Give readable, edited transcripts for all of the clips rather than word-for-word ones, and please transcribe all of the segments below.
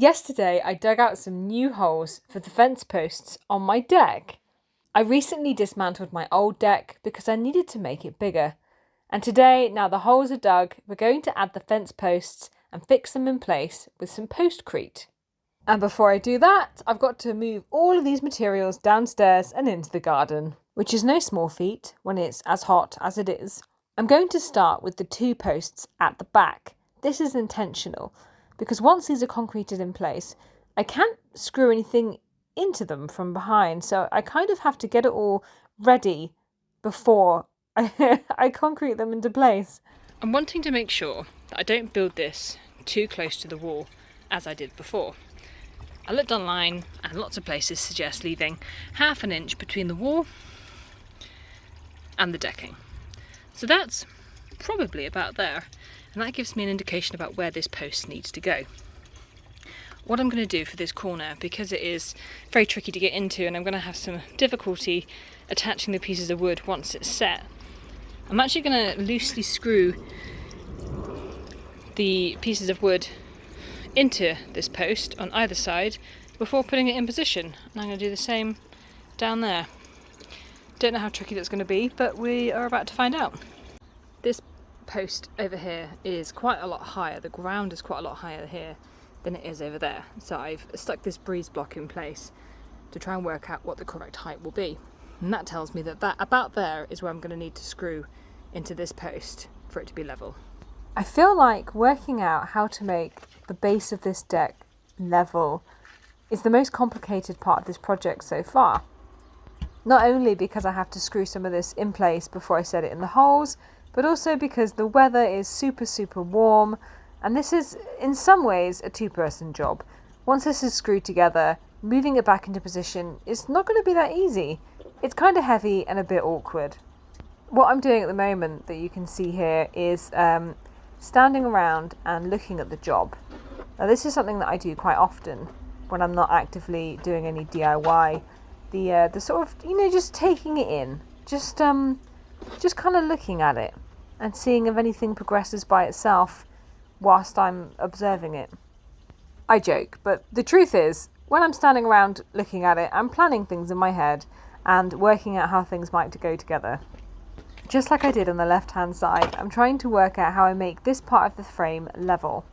Yesterday, I dug out some new holes for the fence posts on my deck. I recently dismantled my old deck because I needed to make it bigger. And today, now the holes are dug, we're going to add the fence posts and fix them in place with some postcrete. And before I do that, I've got to move all of these materials downstairs and into the garden, which is no small feat when it's as hot as it is. I'm going to start with the 2 posts at the back. This is intentional, because once these are concreted in place, I can't screw anything into them from behind. So I kind of have to get it all ready before I concrete them into place. I'm wanting to make sure that I don't build this too close to the wall as I did before. I looked online and lots of places suggest leaving ½ an inch between the wall and the decking. So that's probably about there. And that gives me an indication about where this post needs to go. What I'm going to do for this corner, because it is very tricky to get into and I'm going to have some difficulty attaching the pieces of wood once it's set, I'm actually going to loosely screw the pieces of wood into this post on either side before putting it in position. And I'm going to do the same down there. Don't know how tricky that's going to be, but we are about to find out. This post over here is quite a lot higher. The ground is quite a lot higher here than it is over there. So I've stuck this breeze block in place to try and work out what the correct height will be. And that tells me that about there is where I'm going to need to screw into this post for it to be level. I feel like working out how to make the base of this deck level is the most complicated part of this project so far. Not only because I have to screw some of this in place before I set it in the holes, but also because the weather is super warm, and this is in some ways a 2-person job. Once this is screwed together, moving it back into position is not going to be that easy. It's kind of heavy and a bit awkward. What I'm doing at the moment that you can see here is standing around and looking at the job. Now this is something that I do quite often when I'm not actively doing any DIY. The sort of, just taking it in, just kind of looking at it and seeing if anything progresses by itself whilst I'm observing it. I joke, but the truth is, when I'm standing around looking at it, I'm planning things in my head and working out how things might go together. Just like I did on the left-hand side, I'm trying to work out how I make this part of the frame level.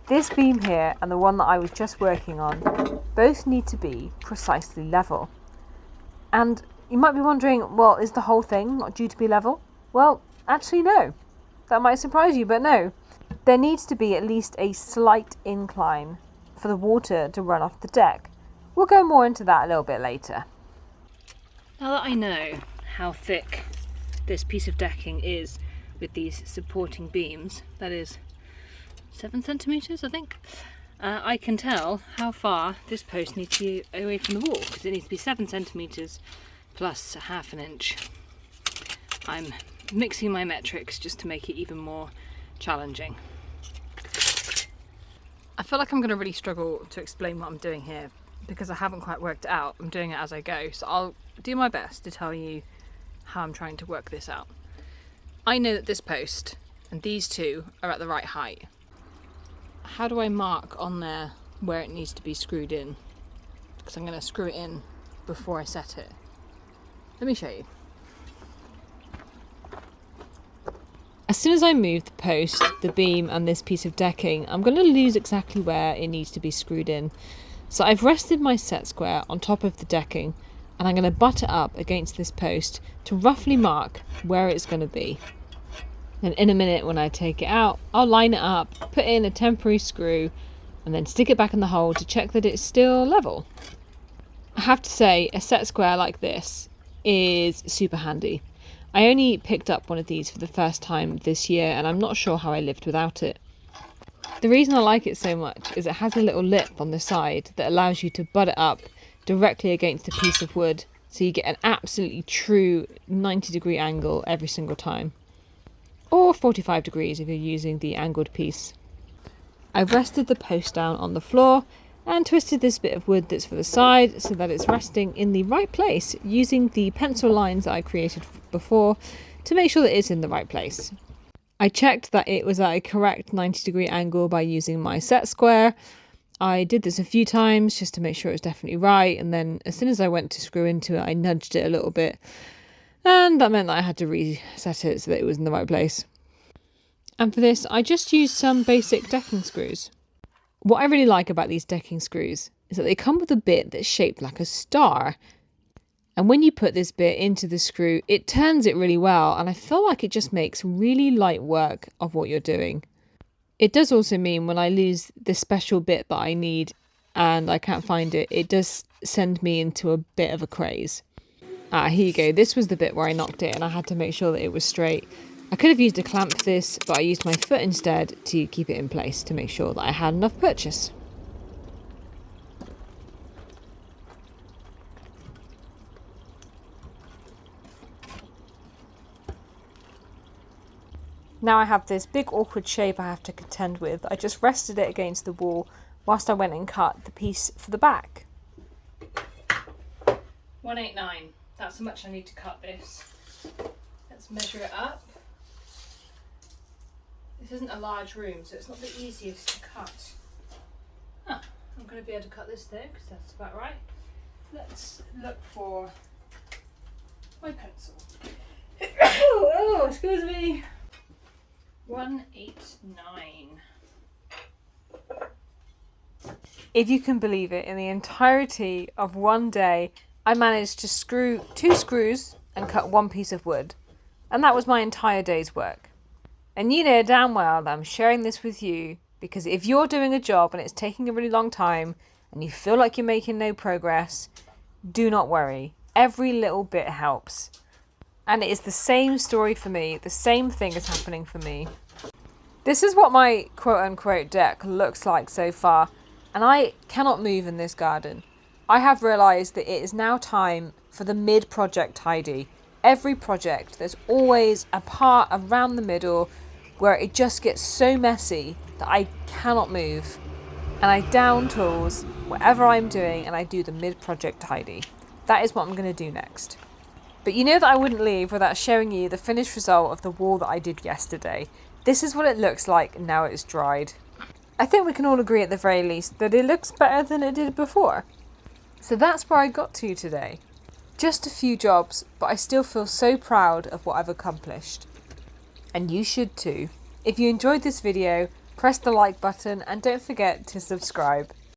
This beam here and the one that I was just working on both need to be precisely level. And you might be wondering, well, is the whole thing not due to be level? Well, actually no. That might surprise you, but no. There needs to be at least a slight incline for the water to run off the deck. We'll go more into that a little bit later. Now that I know how thick this piece of decking is with these supporting beams, that is 7 centimetres I think, I can tell how far this post needs to be away from the wall, because it needs to be 7 centimetres plus ½ an inch. I'm mixing my metrics just to make it even more challenging. I feel like I'm going to really struggle to explain what I'm doing here because I haven't quite worked it out. I'm doing it as I go, so I'll do my best to tell you how I'm trying to work this out. I know that this post and these two are at the right height. How do I mark on there where it needs to be screwed in? Because I'm going to screw it in before I set it. Let me show you. As soon as I move the post, the beam and this piece of decking, I'm going to lose exactly where it needs to be screwed in. So I've rested my set square on top of the decking and I'm going to butt it up against this post to roughly mark where it's going to be. And in a minute when I take it out, I'll line it up, put in a temporary screw and then stick it back in the hole to check that it's still level. I have to say, a set square like this is super handy. I only picked up one of these for the first time this year and I'm not sure how I lived without it. The reason I like it so much is it has a little lip on the side that allows you to butt it up directly against a piece of wood, so you get an absolutely true 90-degree angle every single time. Or 45 degrees if you're using the angled piece. I've rested the post down on the floor and twisted this bit of wood that's for the side so that it's resting in the right place using the pencil lines that I created before to make sure that it's in the right place. I checked that it was at a correct 90-degree angle by using my set square, I did this a few times just to make sure it was definitely right, and then as soon as I went to screw into it, I nudged it a little bit, and that meant that I had to reset it so that it was in the right place. And for this, I just used some basic decking screws. What I really like about these decking screws is that they come with a bit that's shaped like a star. And when you put this bit into the screw, it turns it really well, and I feel like it just makes really light work of what you're doing. It does also mean when I lose this special bit that I need and I can't find it, it does send me into a bit of a craze. Here you go. This was the bit where I knocked it and I had to make sure that it was straight. I could have used a clamp for this, but I used my foot instead to keep it in place to make sure that I had enough purchase. Now I have this big awkward shape I have to contend with. I just rested it against the wall whilst I went and cut the piece for the back. 189. That's how much I need to cut this. Let's measure it up. This isn't a large room, so it's not the easiest to cut. I'm going to be able to cut this though, because that's about right. Let's look for my pencil. Oh, excuse me. 189. If you can believe it, in the entirety of one day, I managed to screw 2 screws and cut 1 piece of wood. And that was my entire day's work. And you know damn well that I'm sharing this with you because if you're doing a job and it's taking a really long time and you feel like you're making no progress, do not worry. Every little bit helps. And it is the same story for me. The same thing is happening for me. This is what my quote-unquote deck looks like so far. And I cannot move in this garden. I have realised that it is now time for the mid-project tidy. Every project, there's always a part around the middle where it just gets so messy that I cannot move. And I down tools whatever I'm doing and I do the mid-project tidy. That is what I'm going to do next. But you know that I wouldn't leave without showing you the finished result of the wall that I did yesterday. This is what it looks like now it's dried. I think we can all agree at the very least that it looks better than it did before. So that's where I got to today. Just a few jobs, but I still feel so proud of what I've accomplished. And you should too. If you enjoyed this video, press the like button and don't forget to subscribe.